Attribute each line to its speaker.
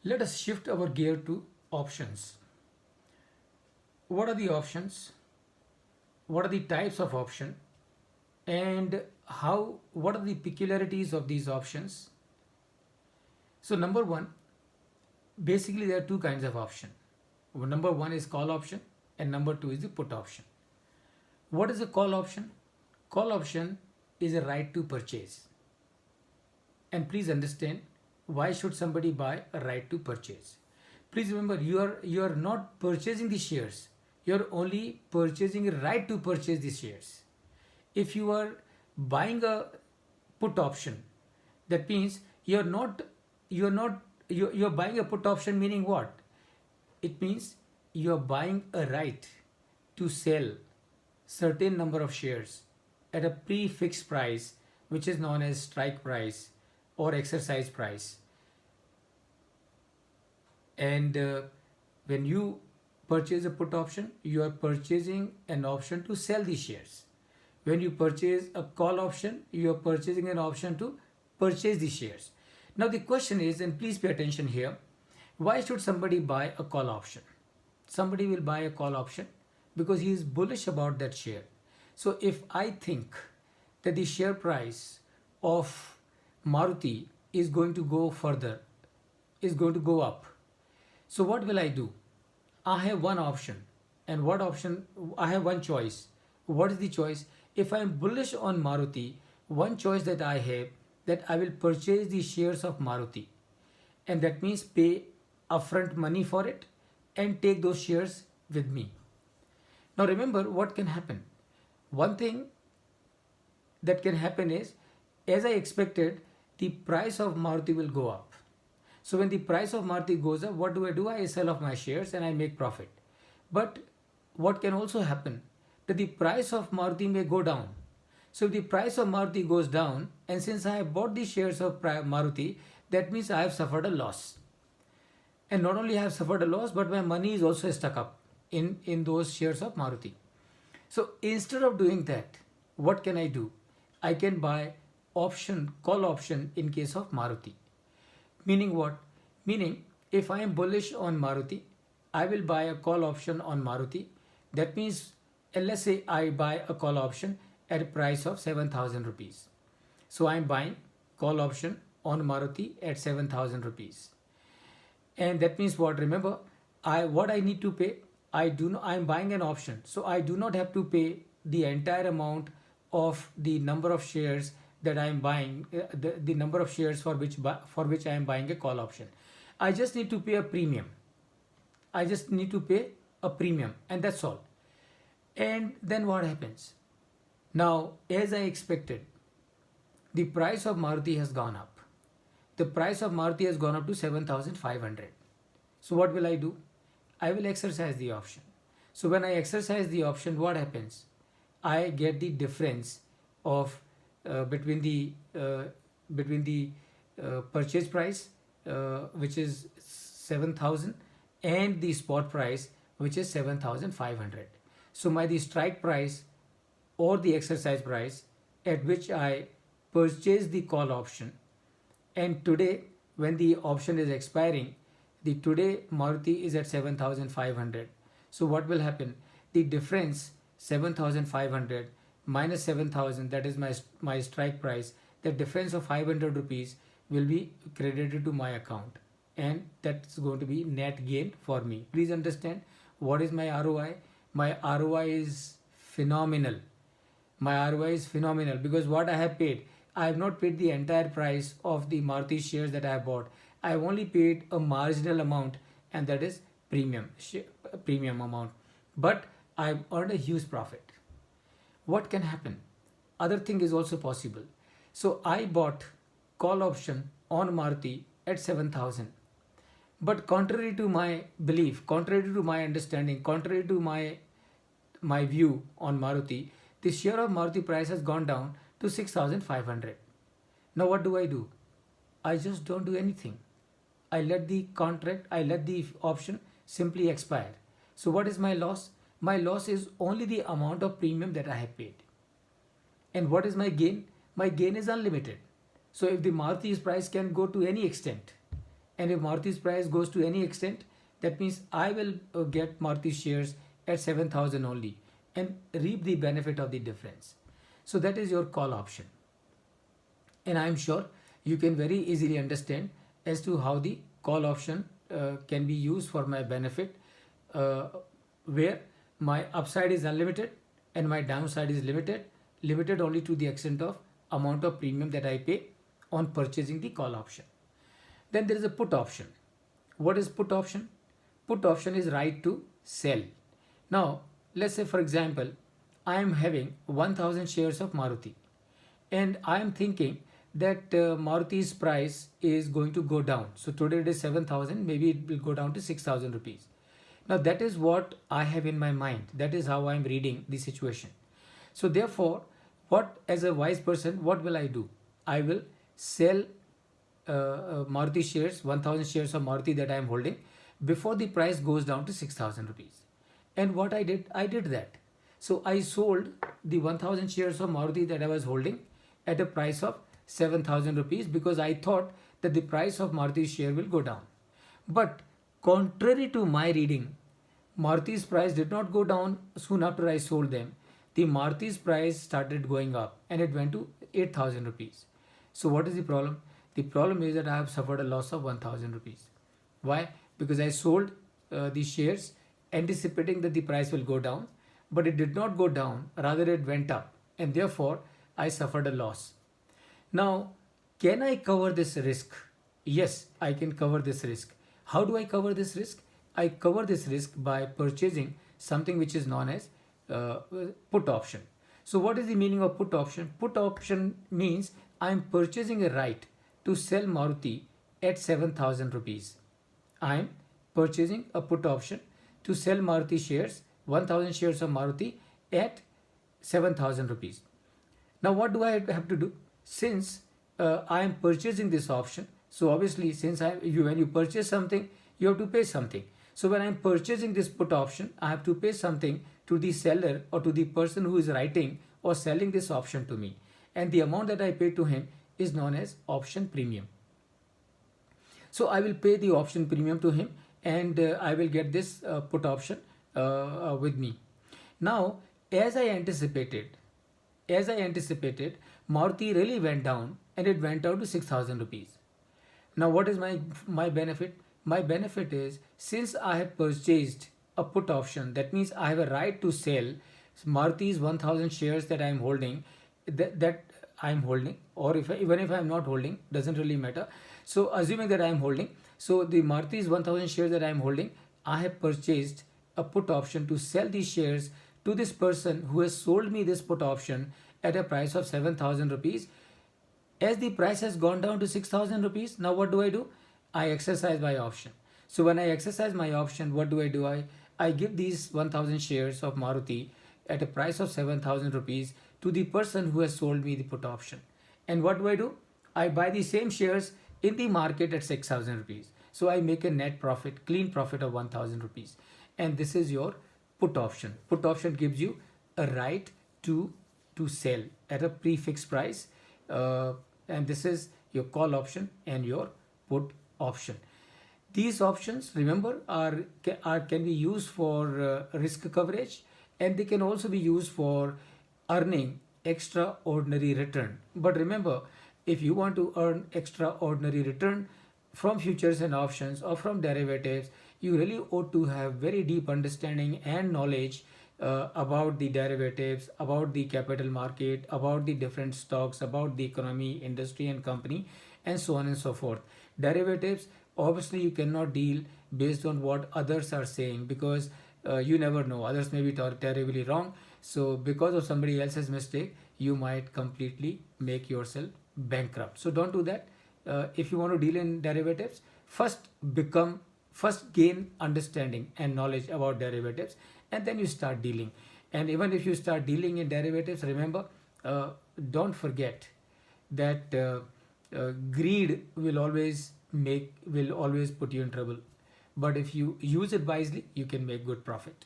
Speaker 1: Let us shift our gear to options. What are the options? What are the types of option? And what are the peculiarities of these options? So number one, basically there are two kinds of option. Number one is call option and number two is the put option. What is a call option? Call option is a right to purchase. And please understand, why should somebody buy a right to purchase? Please remember, you are not purchasing the shares. You are only purchasing a right to purchase the shares. If you are buying a put option, that means you're buying a put option, meaning what? It means you're buying a right to sell certain number of shares at a prefixed price, which is known as strike price or exercise price. And when you purchase a put option, you are purchasing an option to sell the shares. When you purchase a call option, you are purchasing an option to purchase the shares. Now the question is, and please pay attention here, why should somebody buy a call option? Somebody will buy a call option because he is bullish about that share. So if I think that the share price of Maruti is going to go further, is going to go up, so what will I do? I have one option. And what option? I have one choice. What is the choice? If I am bullish on Maruti, one choice that I have, that I will purchase the shares of Maruti. And that means pay upfront money for it and take those shares with me. Now remember what can happen. One thing that can happen is, as I expected, the price of Maruti will go up. So when the price of Maruti goes up, what do? I sell off my shares and I make profit. But what can also happen, that the price of Maruti may go down. So if the price of Maruti goes down, and since I have bought the shares of Maruti, that means I have suffered a loss. And not only I have suffered a loss, but my money is also stuck up in those shares of Maruti. So instead of doing that, what can I do? I can buy call option in case of Maruti. Meaning what? Meaning, if I am bullish on Maruti, I will buy a call option on Maruti. That means, let's say I buy a call option at a price of 7,000 rupees. So I am buying call option on Maruti at 7,000 rupees. And that means what? Remember, what I need to pay, I am buying an option. So I do not have to pay the entire amount of the number of shares that I am buying, the number of shares for which I am buying a call option. I just need to pay a premium. I just need to pay a premium, and that's all. And then what happens? Now, as I expected, the price of Maruti has gone up. The price of Maruti has gone up to 7,500. So what will I do? I will exercise the option. So when I exercise the option, what happens? I get the difference of between the purchase price, which is 7,000, and the spot price, which is 7,500. So the strike price or the exercise price at which I purchase the call option, and today when the option is expiring, the today Maruti is at 7,500. So what will happen? The difference 7,500 minus 7,000, that is my strike price, the difference of 500 rupees will be credited to my account, and that's going to be net gain for me. Please understand, what is my ROI? My ROI is phenomenal. My ROI is phenomenal because what I have paid, I have not paid the entire price of the Maruti shares that I have bought. I have only paid a marginal amount, and that is premium amount. But I have earned a huge profit. What can happen? Other thing is also possible. So I bought call option on Maruti at 7,000. But contrary to my belief, contrary to my understanding, contrary to my view on Maruti, the share of Maruti price has gone down to 6,500. Now what do? I just don't do anything. I let the option simply expire. So what is my loss? My loss is only the amount of premium that I have paid. And what is my gain? My gain is unlimited. So if the Maruti's price can go to any extent, and if Maruti's price goes to any extent, that means I will get Maruti shares at 7,000 only and reap the benefit of the difference. So that is your call option. And I am sure you can very easily understand as to how the call option can be used for my benefit, where my upside is unlimited and my downside is limited only to the extent of amount of premium that I pay on purchasing the call option. Then there is a put option. What is put option? Put option is right to sell. Now, let's say for example, I am having 1000 shares of Maruti and I am thinking that Maruti's price is going to go down. So today it is 7,000, maybe it will go down to 6,000 rupees. Now that is what I have in my mind. That is how I am reading the situation. So therefore, as a wise person, what will I do? I will sell Maruti shares, 1000 shares of Maruti that I am holding before the price goes down to 6,000 rupees. And what I did that. So I sold the 1000 shares of Maruti that I was holding at a price of 7,000 rupees because I thought that the price of Maruti's share will go down. But contrary to my reading, Maruti's price did not go down soon after I sold them. The Maruti's price started going up and it went to 8,000 rupees. So what is the problem? The problem is that I have suffered a loss of 1,000 rupees. Why? Because I sold the shares anticipating that the price will go down, but it did not go down, rather it went up, and therefore I suffered a loss. Now, can I cover this risk? Yes, I can cover this risk. How do I cover this risk? I cover this risk by purchasing something which is known as put option. So what is the meaning of put option? Put option means I am purchasing a right to sell Maruti at 7,000 rupees. I am purchasing a put option to sell Maruti shares, 1000 shares of Maruti at 7,000 rupees. Now what do I have to do? Since I am purchasing this option, so obviously since when you purchase something, you have to pay something. So when I am purchasing this put option, I have to pay something to the seller or to the person who is writing or selling this option to me. And the amount that I pay to him is known as option premium. So I will pay the option premium to him and I will get this put option with me. Now, as I anticipated, Maruti really went down and it went down to 6,000 rupees. Now, what is my benefit? My benefit is, since I have purchased a put option, that means I have a right to sell Maruti's 1000 shares that I am holding, or even if I am not holding, doesn't really matter. So assuming that I am holding, so the Maruti's 1000 shares that I am holding, I have purchased a put option to sell these shares to this person who has sold me this put option at a price of 7,000 rupees. As the price has gone down to 6,000 rupees, now what do? I exercise my option. So when I exercise my option, what do? I give these 1000 shares of Maruti at a price of 7,000 rupees to the person who has sold me the put option. And what do? I buy the same shares in the market at 6,000 rupees. So I make a net profit, clean profit of 1,000 rupees. And this is your put option. Put option gives you a right to sell at a prefixed price. And this is your call option and your put option. These options, remember, can be used for risk coverage, and they can also be used for earning extraordinary return. But remember, if you want to earn extraordinary return from futures and options or from derivatives, you really ought to have very deep understanding and knowledge about the derivatives, about the capital market, about the different stocks, about the economy, industry and company, and so on and so forth. Derivatives, obviously you cannot deal based on what others are saying, because you never know, others may be terribly wrong. So because of somebody else's mistake, you might completely make yourself bankrupt. So don't do that. If you want to deal in derivatives, first gain understanding and knowledge about derivatives, and then you start dealing. And even if you start dealing in derivatives, remember, don't forget that greed will always put you in trouble. But if you use it wisely, you can make good profit.